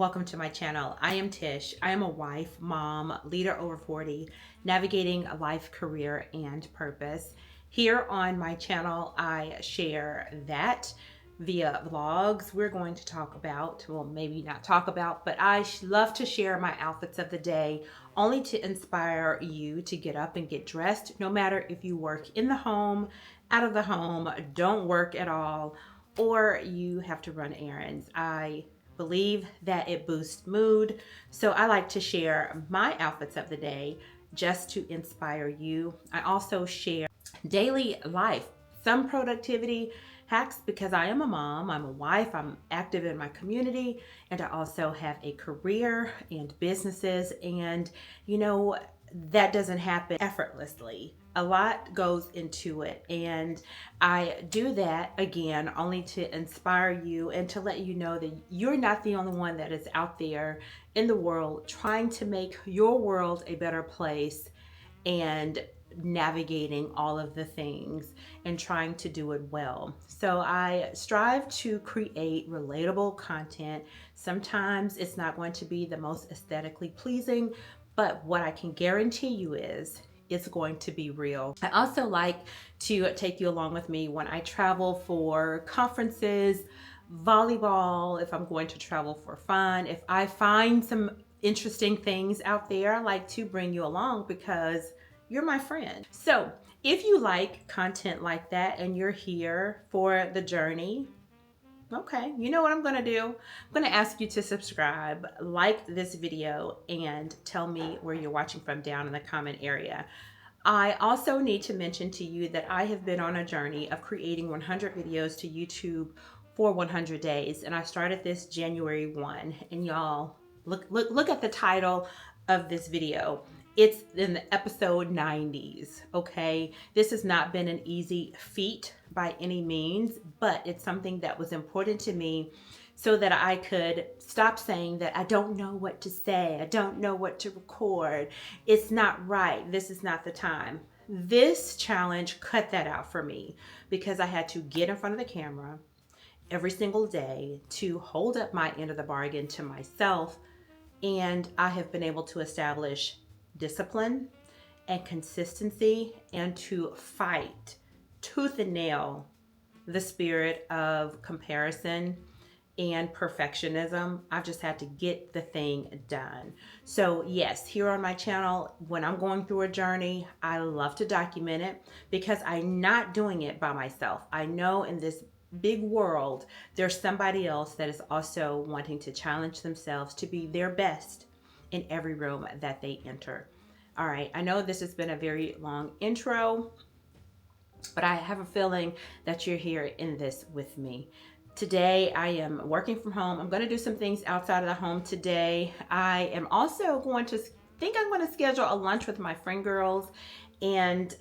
welcome to my channel. I am Tish. I am a wife, mom, leader over 40, navigating a life, career, and purpose. Here on my channel, I share that via vlogs. We're going to talk about, well, maybe not talk about, but I love to share my outfits of the day, only to inspire you to get up and get dressed, no matter if you work in the home, out of the home, don't work at all, or you have to run errands. I believe that it boosts mood, so I like to share my outfits of the day just to inspire you. I also share daily life, some productivity hacks, because I am a mom, I'm a wife, I'm active in my community, and I also have a career and businesses, and you know, that doesn't happen effortlessly. A lot goes into it, and I do that again only to inspire you and to let you know that you're not the only one that is out there in the world trying to make your world a better place and navigating all of the things and trying to do it well. So I strive to create relatable content. Sometimes it's not going to be the most aesthetically pleasing, but what I can guarantee you is it's going to be real. I also like to take you along with me when I travel for conferences, volleyball, if I'm going to travel for fun. If I find some interesting things out there, I like to bring you along because you're my friend. So if you like content like that and you're here for the journey, okay, you know what I'm gonna do? I'm gonna ask you to subscribe, like this video, and tell me where you're watching from down in the comment area. I also need to mention to you that I have been on a journey of creating 100 videos to YouTube for 100 days, and I started this January 1. And y'all, look at the title of this video. It's in the episode 90s, okay? This has not been an easy feat by any means, but it's something that was important to me so that I could stop saying that I don't know what to say, I don't know what to record, it's not right, this is not the time. This challenge cut that out for me because I had to get in front of the camera every single day to hold up my end of the bargain to myself, and I have been able to establish discipline and consistency and to fight tooth and nail the spirit of comparison and perfectionism. I've just had to get the thing done. So yes, here on my channel, when I'm going through a journey, I love to document it because I'm not doing it by myself. I know in this big world, there's somebody else that is also wanting to challenge themselves to be their best in every room that they enter. All right, I know this has been a very long intro, but I have a feeling that you're here in this with me. Today, I am working from home. I'm going to do some things outside of the home today. I am also going to I'm going to schedule a lunch with my friend girls and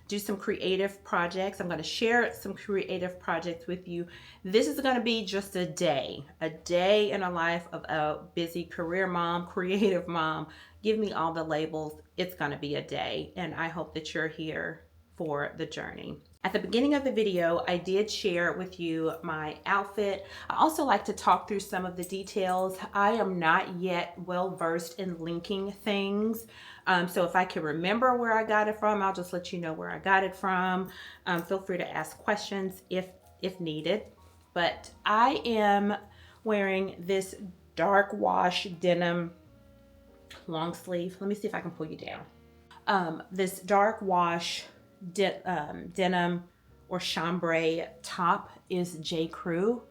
do some creative projects. I'm going to share some creative projects with you. This is going to be just a day in a life of a busy career mom, creative mom. Give me all the labels. It's going to be a day, and I hope that you're here for the journey. At the beginning of the video, I did share with you my outfit. I also like to talk through some of the details. I am not yet well versed in linking things. So if I can remember where I got it from, I'll just let you know where I got it from. Feel free to ask questions if needed. But I am wearing this dark wash denim long sleeve. Let me see if I can pull you down. This dark wash denim or chambray top is J. Crew,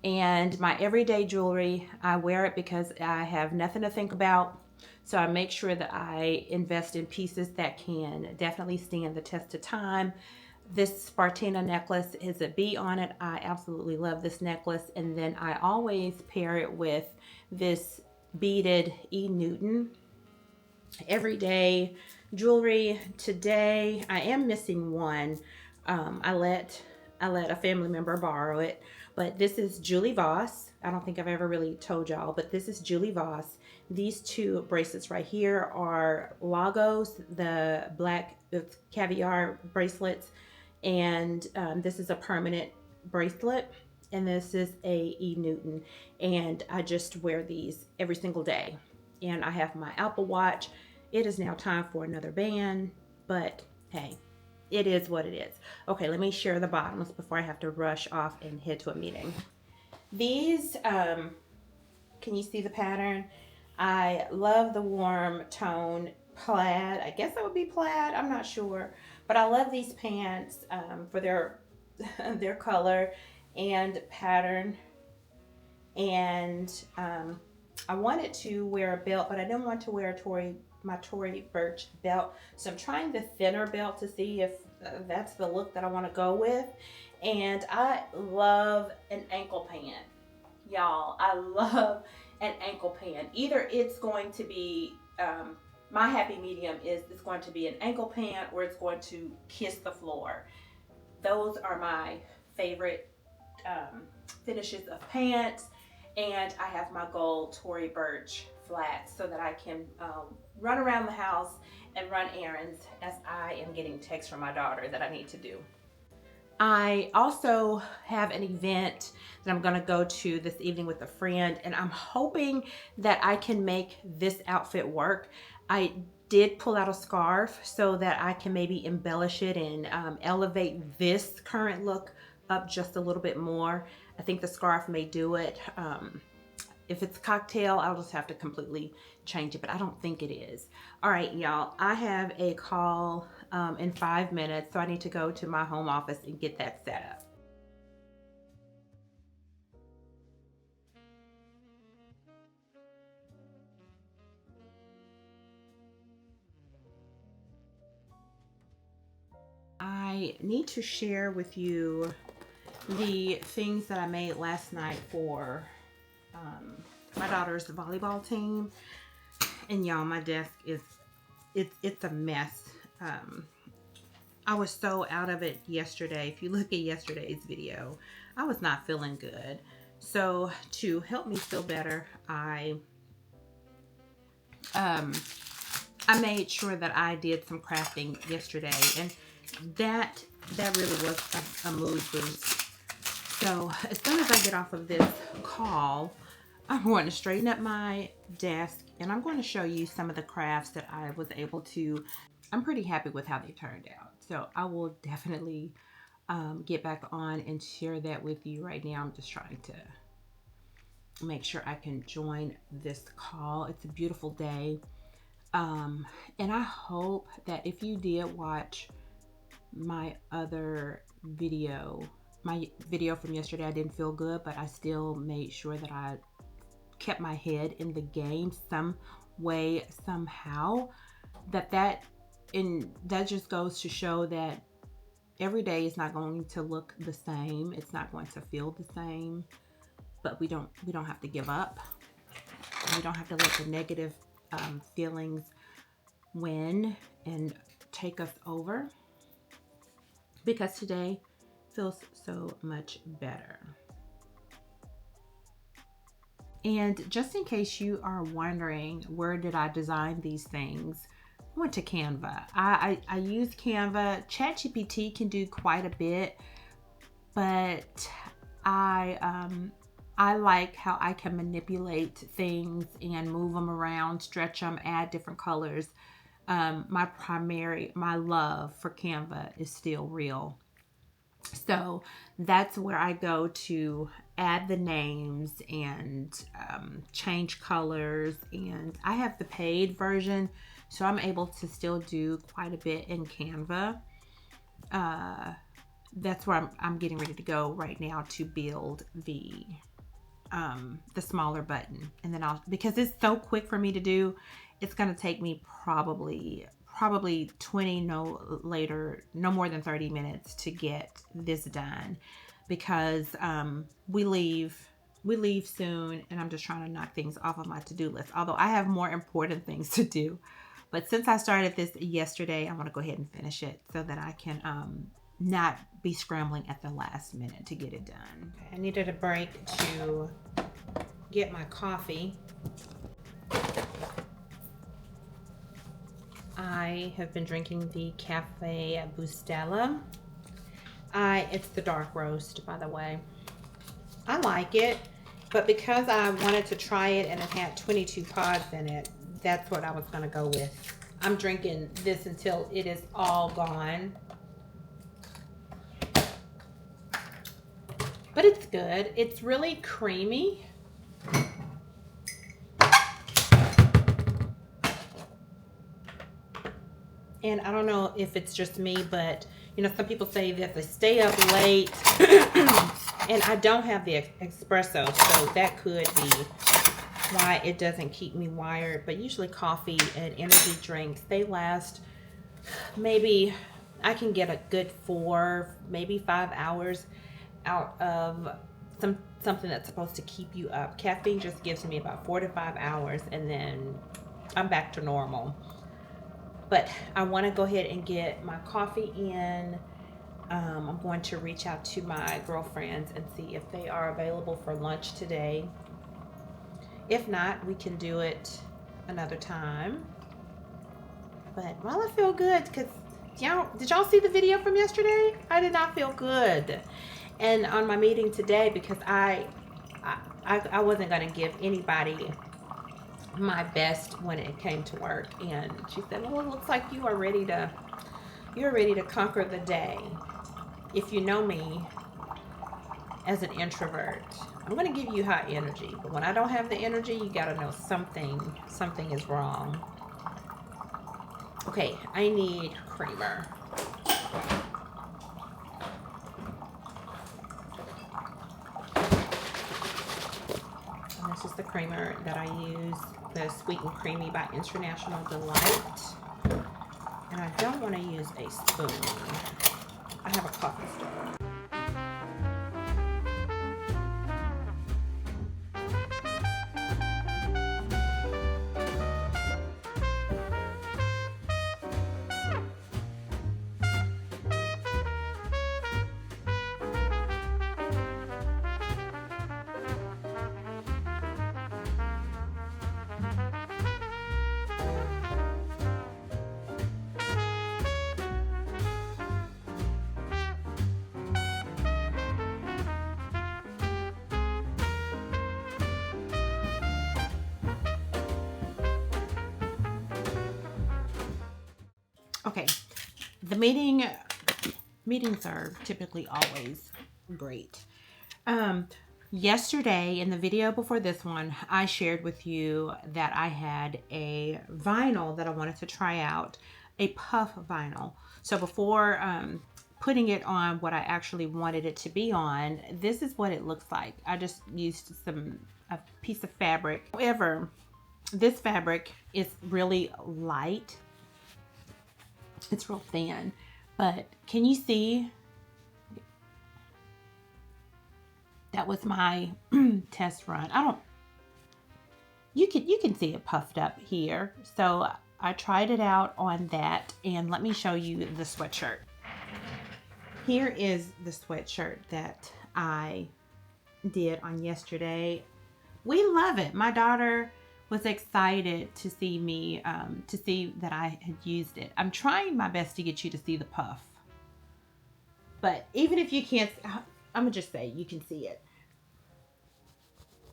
and my everyday jewelry, I wear it because I have nothing to think about, so I make sure that I invest in pieces that can definitely stand the test of time. This Spartina necklace has a bee on it. I absolutely love this necklace, and then I always pair it with this beaded E. Newton everyday jewelry. Today I am missing one. I let a family member borrow it, but this is Julie Voss. I don't think I've ever really told y'all, but this is Julie Voss. These two bracelets right here are Lagos, the black caviar bracelets, and this is a permanent bracelet. and this is a E Newton, and I just wear these every single day. And I have my Apple Watch. It is now time for another band, but hey, it is what it is. Okay, let me share the bottoms before I have to rush off and head to a meeting. These, can you see the pattern? I love the warm tone plaid. I guess that would be plaid. I'm not sure, but I love these pants for their their color and pattern. And I wanted to wear a belt, but I didn't want to wear my Tory Burch belt. So I'm trying the thinner belt to see if that's the look that I want to go with. And I love an ankle pant. Y'all, I love an ankle pant. Either it's going to be, my happy medium is it's going to be an ankle pant or it's going to kiss the floor. Those are my favorite finishes of pants. And I have my gold Tory Burch flats so that I can run around the house and run errands as I am getting texts from my daughter that I need to do. I also have an event that I'm gonna go to this evening with a friend, and I'm hoping that I can make this outfit work. I did pull out a scarf so that I can maybe embellish it and elevate this current look up just a little bit more. I think the scarf may do it. If it's cocktail, I'll just have to completely change it, but I don't think it is. All right, y'all, I have a call in 5 minutes, so I need to go to my home office and get that set up. I need to share with you the things that I made last night for my daughter's volleyball team. And y'all, my desk is it's a mess. I was so out of it yesterday. If you look at yesterday's video, I was not feeling good. So to help me feel better, I made sure that I did some crafting yesterday, and that really was a mood boost. So as soon as I get off of this call, I'm going to straighten up my desk, and I'm going to show you some of the crafts that I was able to. I'm pretty happy with how they turned out. So I will definitely get back on and share that with you. Right now, I'm just trying to make sure I can join this call. It's a beautiful day. And I hope that if you did watch my other video, my video from yesterday, I didn't feel good, but I still made sure that I kept my head in the game some way, somehow. That just goes to show that every day is not going to look the same. It's not going to feel the same, but we don't have to give up. We don't have to let the negative feelings win and take us over, because today feels so much better. And just in case you are wondering, where did I design these things? I went to Canva. I use Canva. ChatGPT can do quite a bit, but I like how I can manipulate things and move them around, stretch them, add different colors. My love for Canva is still real. So that's where I go to add the names and change colors. And I have the paid version, so I'm able to still do quite a bit in Canva. That's where I'm getting ready to go right now to build the smaller button. And then because it's so quick for me to do, it's going to take me probably 20, no more than 30 minutes to get this done, because we leave soon, and I'm just trying to knock things off of my to-do list, although I have more important things to do. But since I started this yesterday, I want to go ahead and finish it so that I can not be scrambling at the last minute to get it done. I needed a break to get my coffee. I have been drinking the Cafe Bustelo. It's the dark roast, by the way. I like it, but because I wanted to try it and it had 22 pods in it, that's what I was going to go with. I'm drinking this until it is all gone. But it's good. It's really creamy. And I don't know if it's just me, but you know, some people say that they stay up late and I don't have the espresso, so that could be why it doesn't keep me wired. But usually coffee and energy drinks, they last maybe, I can get a good 4, maybe 5 hours out of something that's supposed to keep you up. Caffeine just gives me about 4 to 5 hours and then I'm back to normal. But I want to go ahead and get my coffee in. I'm going to reach out to my girlfriends and see if they are available for lunch today. If not, we can do it another time. But while I feel good, because did y'all see the video from yesterday? I did not feel good. And on my meeting today, because I wasn't going to give anybody my best when it came to work, and she said, well, it looks like you're ready to conquer the day. If you know me as an introvert, I'm going to give you high energy, but when I don't have the energy, you got to know something is wrong. Okay, I need creamer. And this is the creamer that I use, the Sweet and Creamy by International Delight. And I don't want to use a spoon. I have a coffee stirrer. Okay, the meetings are typically always great. Yesterday in the video before this one, I shared with you that I had a vinyl that I wanted to try out, a puff vinyl. So before putting it on what I actually wanted it to be on, this is what it looks like. I just used a piece of fabric. However, this fabric is really light. It's real thin, but can you see? That was my test run. You can see it puffed up here. So I tried it out on that, and let me show you the sweatshirt. Here is the sweatshirt that I did on yesterday. We love it. My daughter was excited to see me, to see that I had used it. I'm trying my best to get you to see the puff. But even if you can't, I'm gonna just say you can see it.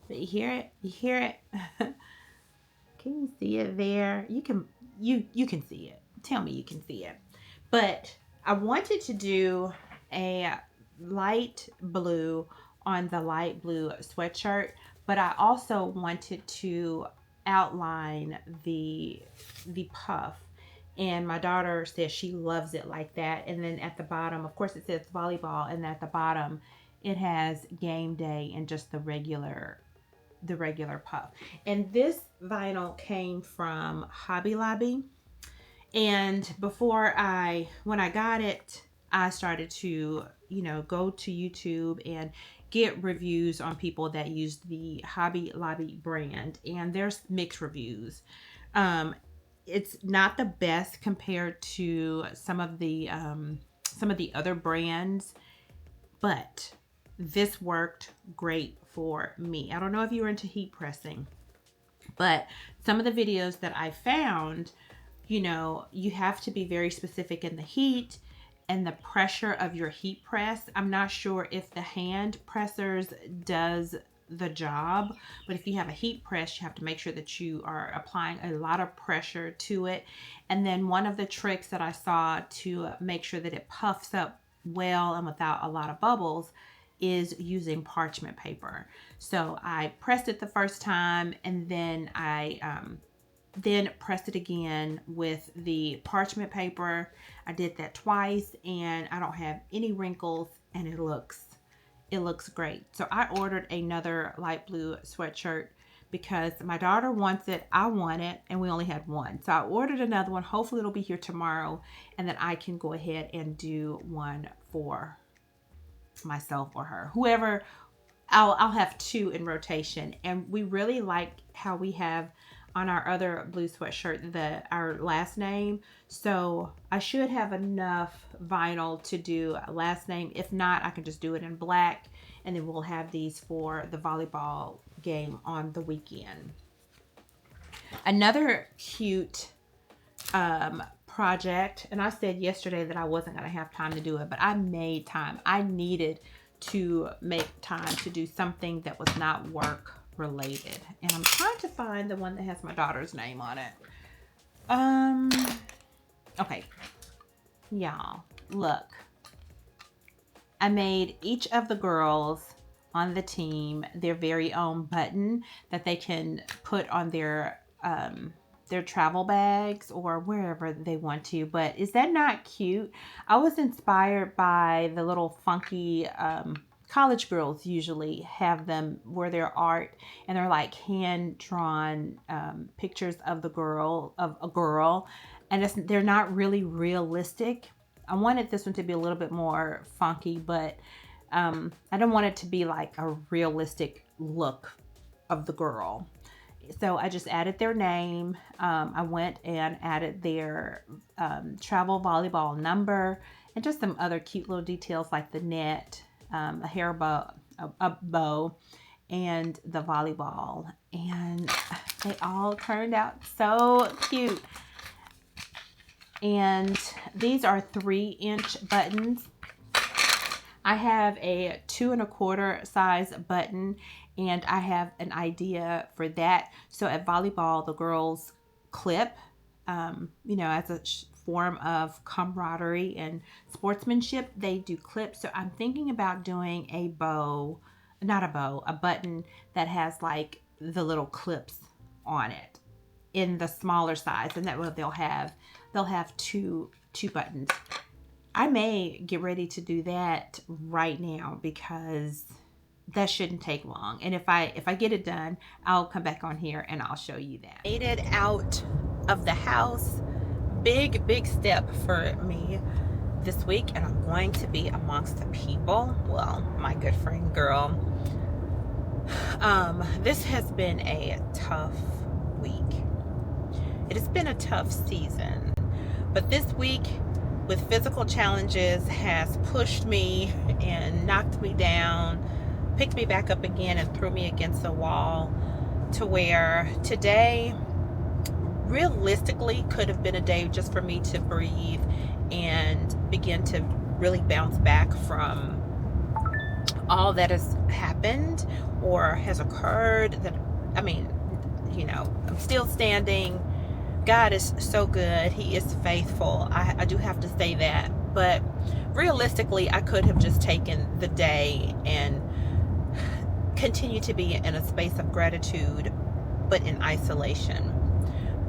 But you hear it? You hear it? Can you see it there? You can see it. Tell me you can see it. But I wanted to do a light blue on the light blue sweatshirt, but I also wanted to outline the puff, and my daughter says she loves it like that. And then at the bottom, of course, it says volleyball, and at the bottom it has game day and just the regular puff. And this vinyl came from Hobby Lobby, and when I got it, I started to go to YouTube and get reviews on people that use the Hobby Lobby brand, and there's mixed reviews. It's not the best compared to some of the other brands, but this worked great for me. I don't know if you were into heat pressing, but some of the videos that I found, you have to be very specific in the heat, and the pressure of your heat press. I'm not sure if the hand pressers does the job, but if you have a heat press, you have to make sure that you are applying a lot of pressure to it. And then one of the tricks that I saw to make sure that it puffs up well and without a lot of bubbles is using parchment paper. So I pressed it the first time, and then I then pressed it again with the parchment paper. I did that twice, and I don't have any wrinkles, and it looks great. So I ordered another light blue sweatshirt because my daughter wants it, I want it, and we only had one. So I ordered another one. Hopefully it'll be here tomorrow, and then I can go ahead and do one for myself or her, whoever. I'll have two in rotation. And we really like how we have on our other blue sweatshirt our last name, so I should have enough vinyl to do a last name. If not, I can just do it in black, and then we'll have these for the volleyball game on the weekend. Another cute project, and I said yesterday that I wasn't going to have time to do it, but I made time. I needed to make time to do something that was not work related, and I'm trying to find the one that has my daughter's name on it. Okay, y'all, look, I made each of the girls on the team their very own button that they can put on their travel bags or wherever they want to. But is that not cute? I was inspired by the little funky college girls usually have them where they're art, and they're like hand drawn pictures of a girl, and they're not really realistic. I wanted this one to be a little bit more funky, but I don't want it to be like a realistic look of the girl. So I just added their name. I went and added their travel volleyball number, and just some other cute little details like the net, a hair bow, a bow, and the volleyball. And they all turned out so cute. And these are 3-inch buttons. I have a 2 1/4 size button, and I have an idea for that. So at volleyball, the girls clip, as a form of camaraderie and sportsmanship, they do clips. So I'm thinking about doing a button that has like the little clips on it in the smaller size, and that way they'll have two buttons. I may get ready to do that right now because that shouldn't take long. And if I get it done, I'll come back on here and I'll show you that. Made it out of the house. Big step for me this week, and I'm going to be amongst the people. Well, my good friend girl. This has been a tough week. It has been a tough season, but this week with physical challenges has pushed me and knocked me down, picked me back up again and threw me against the wall, to where today realistically could have been a day just for me to breathe and begin to really bounce back from all that has happened or has occurred. I'm still standing. God is so good. He is faithful. I do have to say that. But realistically, I could have just taken the day and continue to be in a space of gratitude, but in isolation.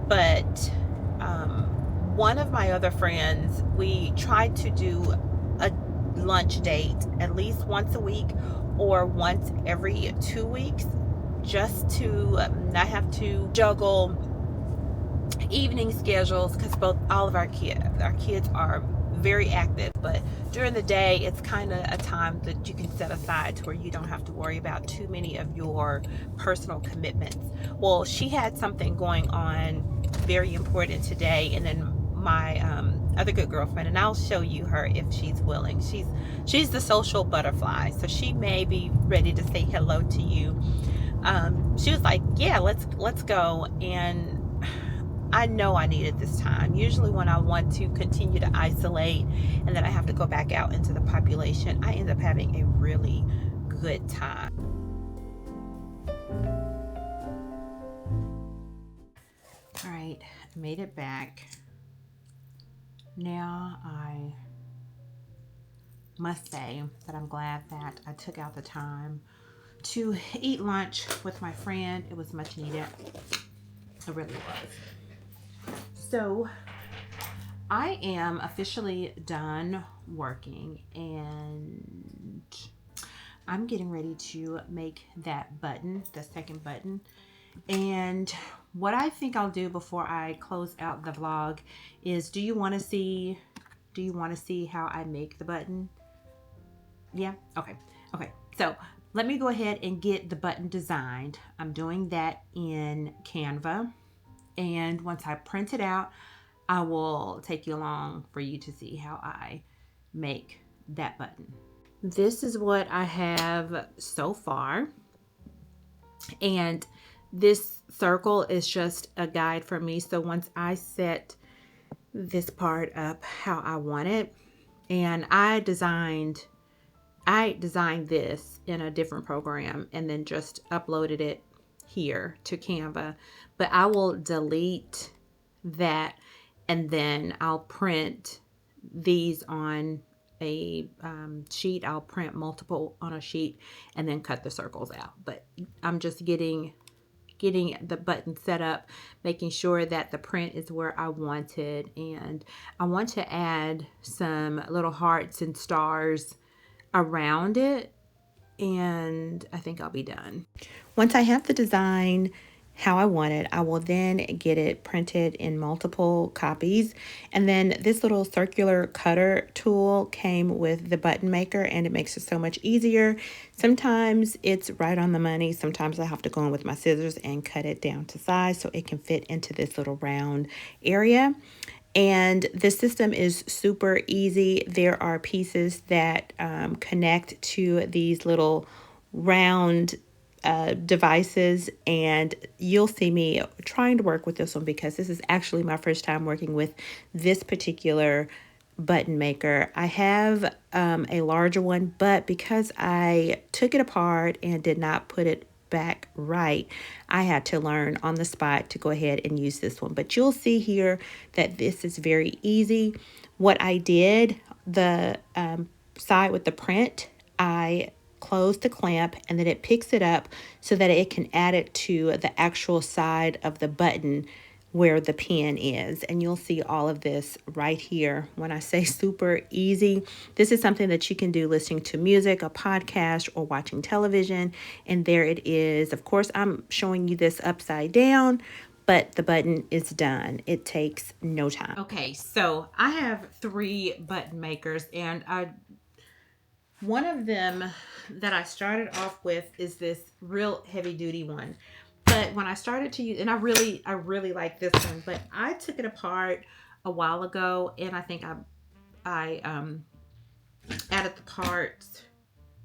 But one of my other friends, we tried to do a lunch date at least once a week or once every 2 weeks, just to not have to juggle evening schedules, because all of our kids are very active, but during the day it's kind of a time that you can set aside to where you don't have to worry about too many of your personal commitments. Well, she had something going on very important today, and then my other good girlfriend, and I'll show you her if she's willing. She's the social butterfly, so she may be ready to say hello to you. She was like, yeah, let's go. And I know I needed this time. Usually when I want to continue to isolate and then I have to go back out into the population, I end up having a really good time. All right, I made it back. Now I must say that I'm glad that I took out the time to eat lunch with my friend. It was much needed. It really was. So I am officially done working and I'm getting ready to make that button, the second button. And what I think I'll do before I close out the vlog is, do you want to see how I make the button? Yeah? Okay. So let me go ahead and get the button designed. I'm doing that in Canva. And once I print it out, I will take you along for you to see how I make that button. This is what I have so far. And this circle is just a guide for me. So once I set this part up how I want it, and I designed this in a different program and then just uploaded it here to Canva, but I will delete that and then I'll print these on a sheet. I'll print multiple on a sheet and then cut the circles out. But I'm just getting the button set up, making sure that the print is where I wanted, and I want to add some little hearts and stars around it, and I think I'll be done. Once I have the design how I want it, I will then get it printed in multiple copies. And then this little circular cutter tool came with the button maker, and it makes it so much easier. Sometimes it's right on the money. Sometimes I have to go in with my scissors and cut it down to size so it can fit into this little round area. And the system is super easy. There are pieces that connect to these little round devices, and you'll see me trying to work with this one because this is actually my first time working with this particular button maker. I have a larger one, but because I took it apart and did not put it back right, I had to learn on the spot to go ahead and use this one. But you'll see here that this is very easy. What I did, the side with the print, I closed the clamp and then it picks it up so that it can add it to the actual side of the button where the pin is. And you'll see all of this right here. When I say super easy, this is something that you can do listening to music, a podcast, or watching television. And there it is. Of course, I'm showing you this upside down, but the button is done. It takes no time. Okay, so I have 3 button makers, and one of them that I started off with is this real heavy duty one. But when I started to use, and I really like this one, but I took it apart a while ago, and I think I added the parts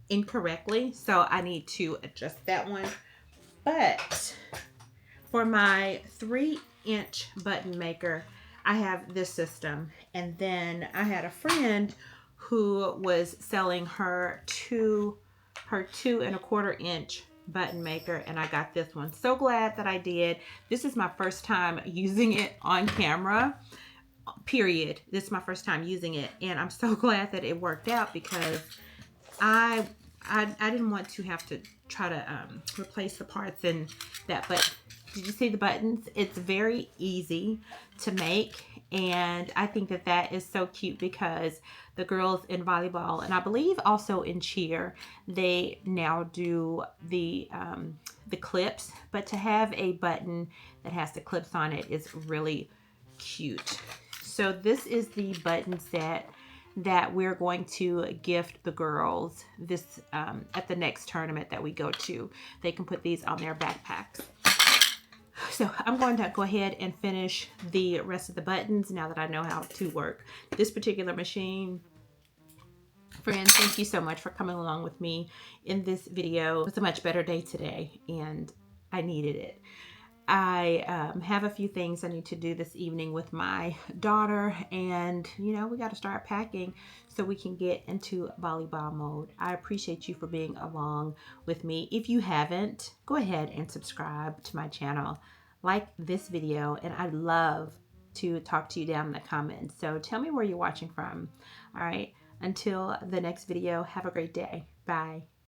incorrectly, so I need to adjust that one. But for my 3-inch button maker, I have this system, and then I had a friend who was selling her 2 1/4 inch button maker, and I got this one. So glad that I did. This is my first time using it on camera, period. This is my first time using it, and I'm so glad that it worked out because I didn't want to have to try to replace the parts and that. But did you see the buttons? It's very easy to make, and I think that is so cute because the girls in volleyball, and I believe also in cheer, they now do the clips, but to have a button that has the clips on it is really cute. So this is the button set that we're going to gift the girls this at the next tournament that we go to. They can put these on their backpacks. So I'm going to go ahead and finish the rest of the buttons now that I know how to work this particular machine. Friends, thank you so much for coming along with me in this video. It's a much better day today, and I needed it. I have a few things I need to do this evening with my daughter, and we got to start packing so we can get into volleyball mode. I appreciate you for being along with me. If you haven't, go ahead and subscribe to my channel, like this video, and I'd love to talk to you down in the comments. So tell me where you're watching from. All right, until the next video, have a great day. Bye.